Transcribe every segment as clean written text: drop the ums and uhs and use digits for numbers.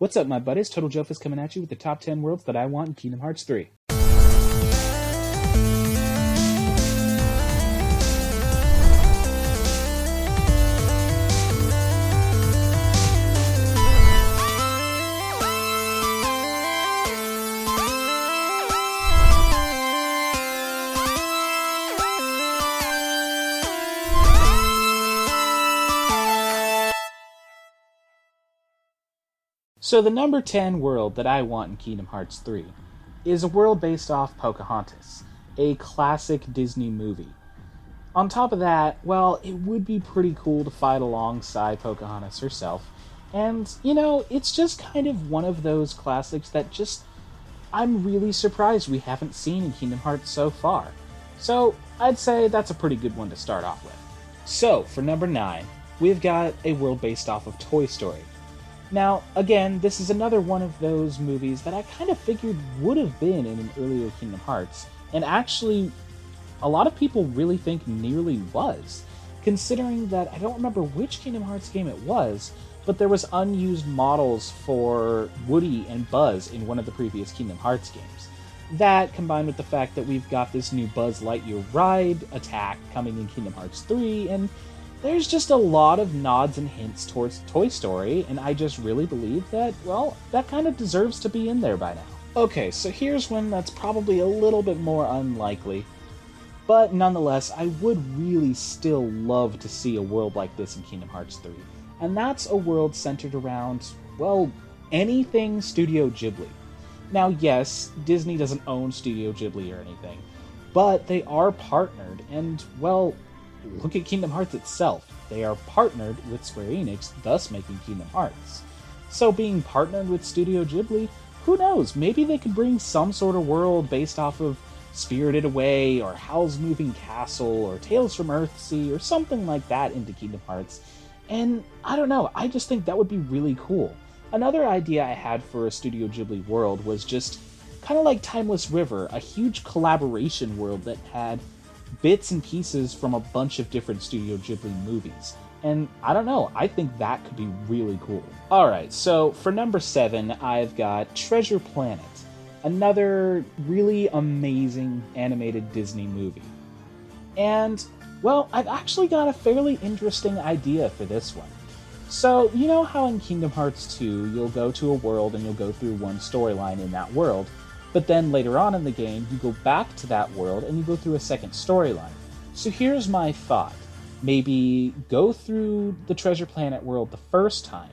What's up, my buddies? TotalJophes coming at you with the top 10 worlds that I want in Kingdom Hearts 3. So the number 10 world that I want in Kingdom Hearts 3 is a world based off Pocahontas, a classic Disney movie. On top of that, well, it would be pretty cool to fight alongside Pocahontas herself, and, it's just kind of one of those classics that I'm really surprised we haven't seen in Kingdom Hearts so far. So, I'd say that's a pretty good one to start off with. So, for number 9, we've got a world based off of Toy Story. Now, again, this is another one of those movies that I kind of figured would have been in an earlier Kingdom Hearts, and actually, a lot of people really think nearly was, considering that I don't remember which Kingdom Hearts game it was, but there was unused models for Woody and Buzz in one of the previous Kingdom Hearts games. That, combined with the fact that we've got this new Buzz Lightyear ride attack coming in Kingdom Hearts 3, and there's just a lot of nods and hints towards Toy Story, and I just really believe that, well, that kind of deserves to be in there by now. Okay, so here's one that's probably a little bit more unlikely, but nonetheless, I would really still love to see a world like this in Kingdom Hearts 3, and that's a world centered around, well, anything Studio Ghibli. Now, yes, Disney doesn't own Studio Ghibli or anything, but they are partnered, and, well, look at Kingdom Hearts itself. They are partnered with Square Enix, thus making Kingdom Hearts. So being partnered with Studio Ghibli, who knows, maybe they could bring some sort of world based off of Spirited Away, or Howl's Moving Castle, or Tales from Earthsea, or something like that into Kingdom Hearts. And I don't know, I just think that would be really cool. Another idea I had for a Studio Ghibli world was just kind of like Timeless River, a huge collaboration world that had bits and pieces from a bunch of different Studio Ghibli movies. And I don't know, I think that could be really cool. Alright, so for number 7, I've got Treasure Planet, another really amazing animated Disney movie. And, well, I've actually got a fairly interesting idea for this one. So, you know how in Kingdom Hearts 2, you'll go to a world and you'll go through one storyline in that world, but then later on in the game, you go back to that world and you go through a second storyline. So here's my thought. Maybe go through the Treasure Planet world the first time,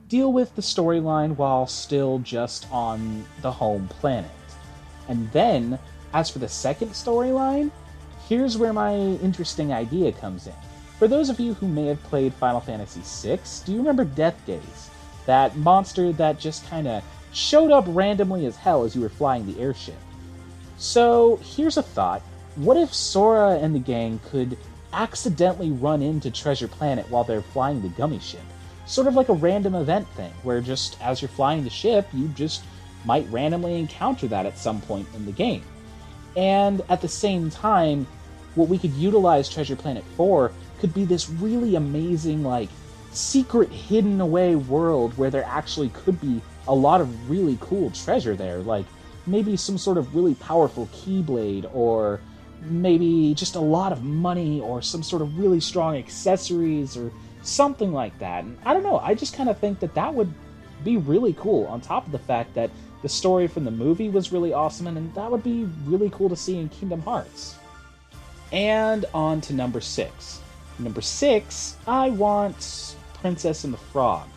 deal with the storyline while still just on the home planet. And then, as for the second storyline, here's where my interesting idea comes in. For those of you who may have played Final Fantasy VI, do you remember Death Gaze? That monster that just kinda showed up randomly as hell as you were flying the airship. So, here's a thought. What if Sora and the gang could accidentally run into Treasure Planet while they're flying the gummy ship? Sort of like a random event thing, where just as you're flying the ship, you just might randomly encounter that at some point in the game. And at the same time, what we could utilize Treasure Planet for could be this really amazing, secret hidden away world where there actually could be a lot of really cool treasure there, like maybe some sort of really powerful Keyblade, or maybe just a lot of money, or some sort of really strong accessories, or something like that. And I don't know, I just kind of think that that would be really cool, on top of the fact that the story from the movie was really awesome, and that would be really cool to see in Kingdom Hearts. And on to number 6. Number 6, I want Princess and the Frog.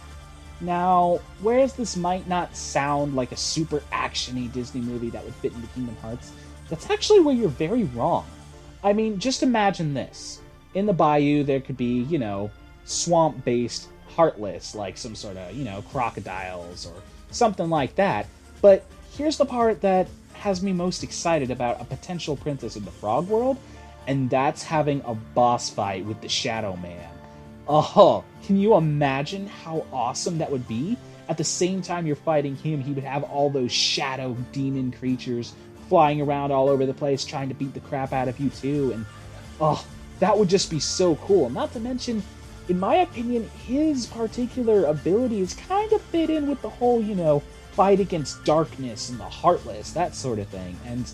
Now, whereas this might not sound like a super action-y Disney movie that would fit into Kingdom Hearts, that's actually where you're very wrong. I mean, just imagine this. In the bayou, there could be, swamp-based Heartless, like some sort of, crocodiles or something like that. But here's the part that has me most excited about a potential Princess and the Frog world, and that's having a boss fight with the Shadow Man. Oh, can you imagine how awesome that would be? At the same time you're fighting him, he would have all those shadow demon creatures flying around all over the place trying to beat the crap out of you too, and that would just be so cool. Not to mention, in my opinion, his particular abilities kind of fit in with the whole, fight against darkness and the Heartless, that sort of thing. And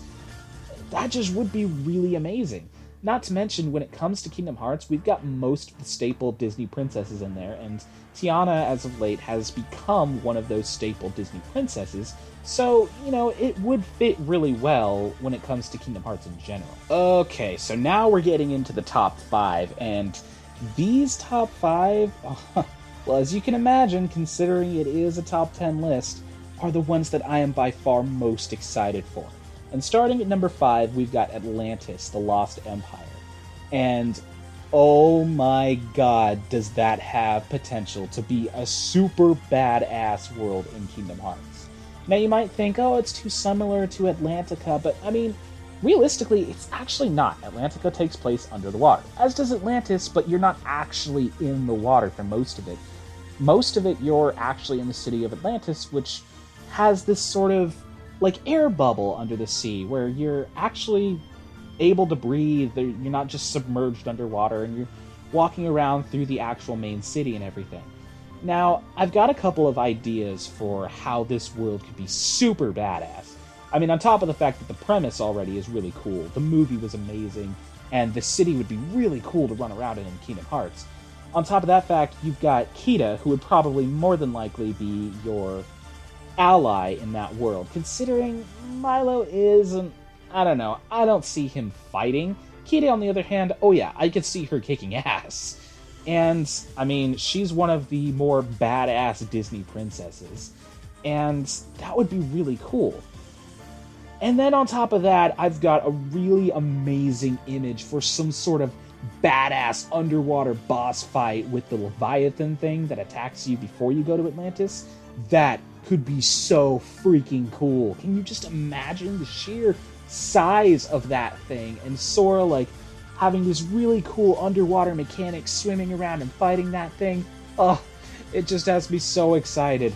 that just would be really amazing. Not to mention, when it comes to Kingdom Hearts, we've got most of the staple Disney princesses in there, and Tiana, as of late, has become one of those staple Disney princesses, so, it would fit really well when it comes to Kingdom Hearts in general. Okay, so now we're getting into the top 5, and these top 5, well, as you can imagine, considering it is a top 10 list, are the ones that I am by far most excited for. And starting at number 5, we've got Atlantis, the Lost Empire. And oh my god, does that have potential to be a super badass world in Kingdom Hearts. Now you might think, oh, it's too similar to Atlantica, but I mean, realistically, it's actually not. Atlantica takes place under the water, as does Atlantis, but you're not actually in the water for most of it. Most of it, you're actually in the city of Atlantis, which has this sort of like air bubble under the sea where you're actually able to breathe. You're not just submerged underwater, and you're walking around through the actual main city and everything. Now, I've got a couple of ideas for how this world could be super badass. I mean, on top of the fact that the premise already is really cool, the movie was amazing, and the city would be really cool to run around in Kingdom Hearts. On top of that fact, you've got Kida, who would probably more than likely be your ally in that world, considering Milo isn't, I don't know, I don't see him fighting. Kida, on the other hand, oh yeah, I could see her kicking ass. And, I mean, she's one of the more badass Disney princesses, and that would be really cool. And then on top of that, I've got a really amazing image for some sort of badass underwater boss fight with the Leviathan thing that attacks you before you go to Atlantis. That could be so freaking cool. Can you just imagine the sheer size of that thing, and Sora, like, having this really cool underwater mechanics, swimming around and fighting that thing? Oh, it just has me so excited.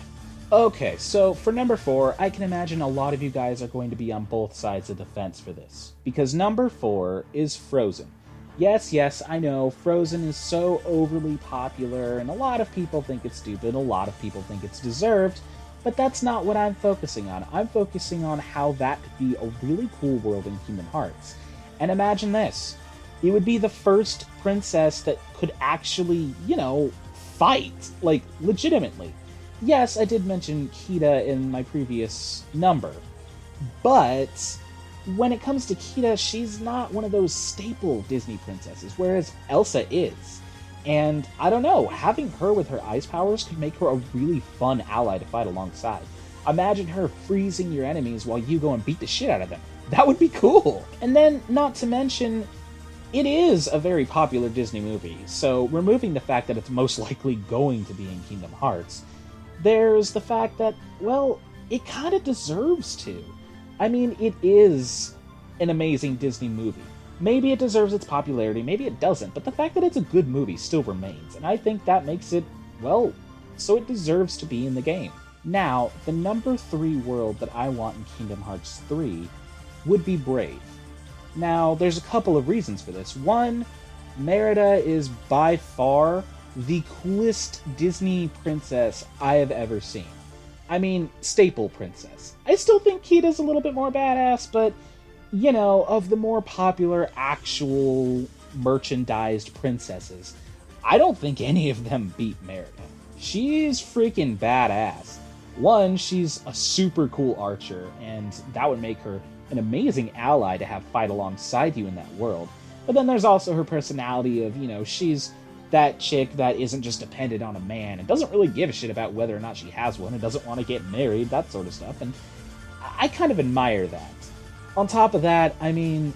Okay, so for number 4, I can imagine a lot of you guys are going to be on both sides of the fence for this, because number 4 is Frozen. Yes, I know, Frozen is so overly popular, and a lot of people think it's stupid, a lot of people think it's deserved, but that's not what I'm focusing on. I'm focusing on how that could be a really cool world in Kingdom Hearts. And imagine this. It would be the first princess that could actually, fight, like, legitimately. Yes, I did mention Kida in my previous number, but when it comes to Kida, she's not one of those staple Disney princesses, whereas Elsa is. And I don't know, having her with her ice powers could make her a really fun ally to fight alongside. Imagine her freezing your enemies while you go and beat the shit out of them. That would be cool! And then, not to mention, it is a very popular Disney movie, so removing the fact that it's most likely going to be in Kingdom Hearts, there's the fact that, well, it kind of deserves to. I mean, it is an amazing Disney movie. Maybe it deserves its popularity, maybe it doesn't, but the fact that it's a good movie still remains, and I think that makes it, well, so it deserves to be in the game. Now, the number 3 world that I want in Kingdom Hearts 3 would be Brave. Now, there's a couple of reasons for this. One, Merida is by far the coolest Disney princess I have ever seen. I mean, staple princess. I still think Kida's a little bit more badass, but, of the more popular, actual, merchandised princesses, I don't think any of them beat Merida. She's freaking badass. One, she's a super cool archer, and that would make her an amazing ally to have fight alongside you in that world. But then there's also her personality of, she's that chick that isn't just dependent on a man and doesn't really give a shit about whether or not she has one and doesn't want to get married, that sort of stuff, and I kind of admire that. On top of that, I mean,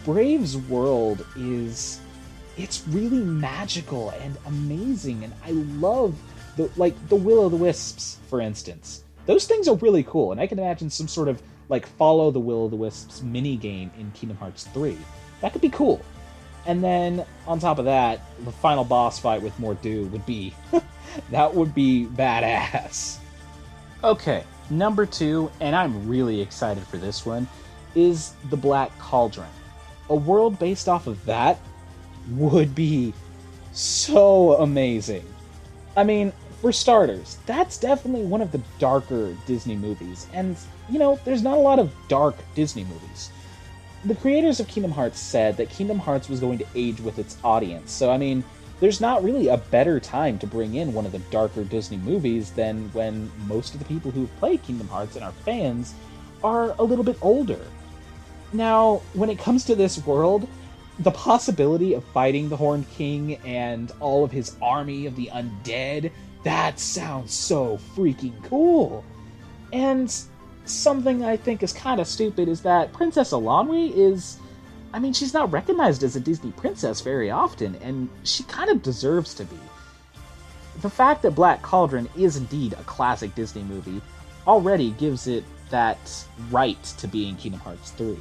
Brave's world it's really magical and amazing, and I love the Will-O-the-Wisps, for instance. Those things are really cool, and I can imagine some sort of, follow the Will-O-the-Wisps minigame in Kingdom Hearts 3. That could be cool. And then, on top of that, the final boss fight with Mordu would be... that would be badass. Okay, number 2, and I'm really excited for this one, is the Black Cauldron. A world based off of that would be so amazing. I mean, for starters, that's definitely one of the darker Disney movies, and, there's not a lot of dark Disney movies. The creators of Kingdom Hearts said that Kingdom Hearts was going to age with its audience, so I mean, there's not really a better time to bring in one of the darker Disney movies than when most of the people who play Kingdom Hearts and are fans are a little bit older. Now, when it comes to this world, the possibility of fighting the Horned King and all of his army of the undead, that sounds so freaking cool. And something I think is kind of stupid is that Princess Alonwe she's not recognized as a Disney princess very often, and she kind of deserves to be. The fact that Black Cauldron is indeed a classic Disney movie already gives it that right to be in Kingdom Hearts 3.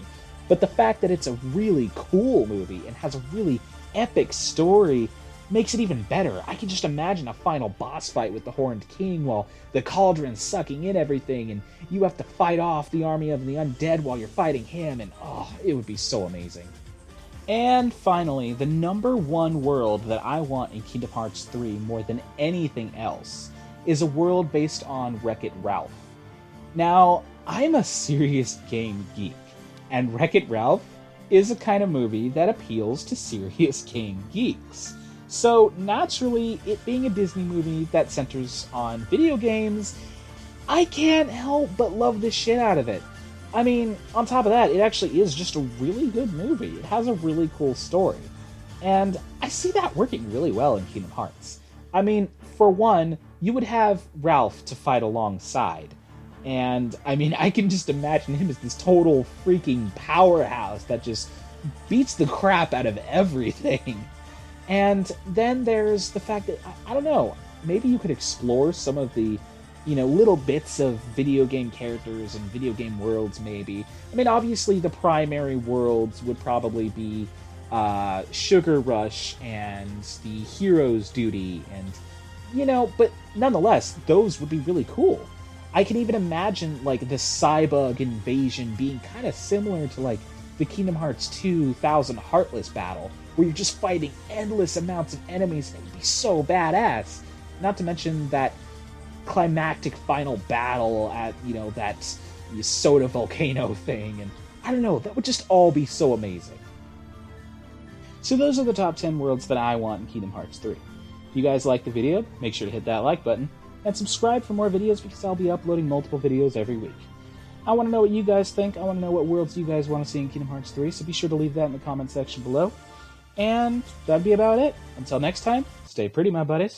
But the fact that it's a really cool movie and has a really epic story makes it even better. I can just imagine a final boss fight with the Horned King while the cauldron's sucking in everything, and you have to fight off the army of the undead while you're fighting him, and it would be so amazing. And finally, the number one world that I want in Kingdom Hearts 3 more than anything else is a world based on Wreck-It Ralph. Now, I'm a serious game geek, and Wreck-It Ralph is a kind of movie that appeals to serious game geeks. So naturally, it being a Disney movie that centers on video games, I can't help but love the shit out of it. I mean, on top of that, it actually is just a really good movie. It has a really cool story. And I see that working really well in Kingdom Hearts. I mean, for one, you would have Ralph to fight alongside. And, I can just imagine him as this total freaking powerhouse that just beats the crap out of everything. And then there's the fact that, I don't know, maybe you could explore some of the, little bits of video game characters and video game worlds, maybe. Obviously the primary worlds would probably be Sugar Rush and the Hero's Duty, and, but nonetheless, those would be really cool. I can even imagine, the Cybug invasion being kind of similar to, the Kingdom Hearts 2000 Heartless battle, where you're just fighting endless amounts of enemies, and it would be so badass. Not to mention that climactic final battle at, that soda volcano thing, and I don't know, that would just all be so amazing. So those are the top 10 worlds that I want in Kingdom Hearts 3. If you guys like the video, make sure to hit that like button, and subscribe for more videos because I'll be uploading multiple videos every week. I want to know what you guys think. I want to know what worlds you guys want to see in Kingdom Hearts 3, so be sure to leave that in the comment section below. And that'd be about it. Until next time, stay pretty, my buddies.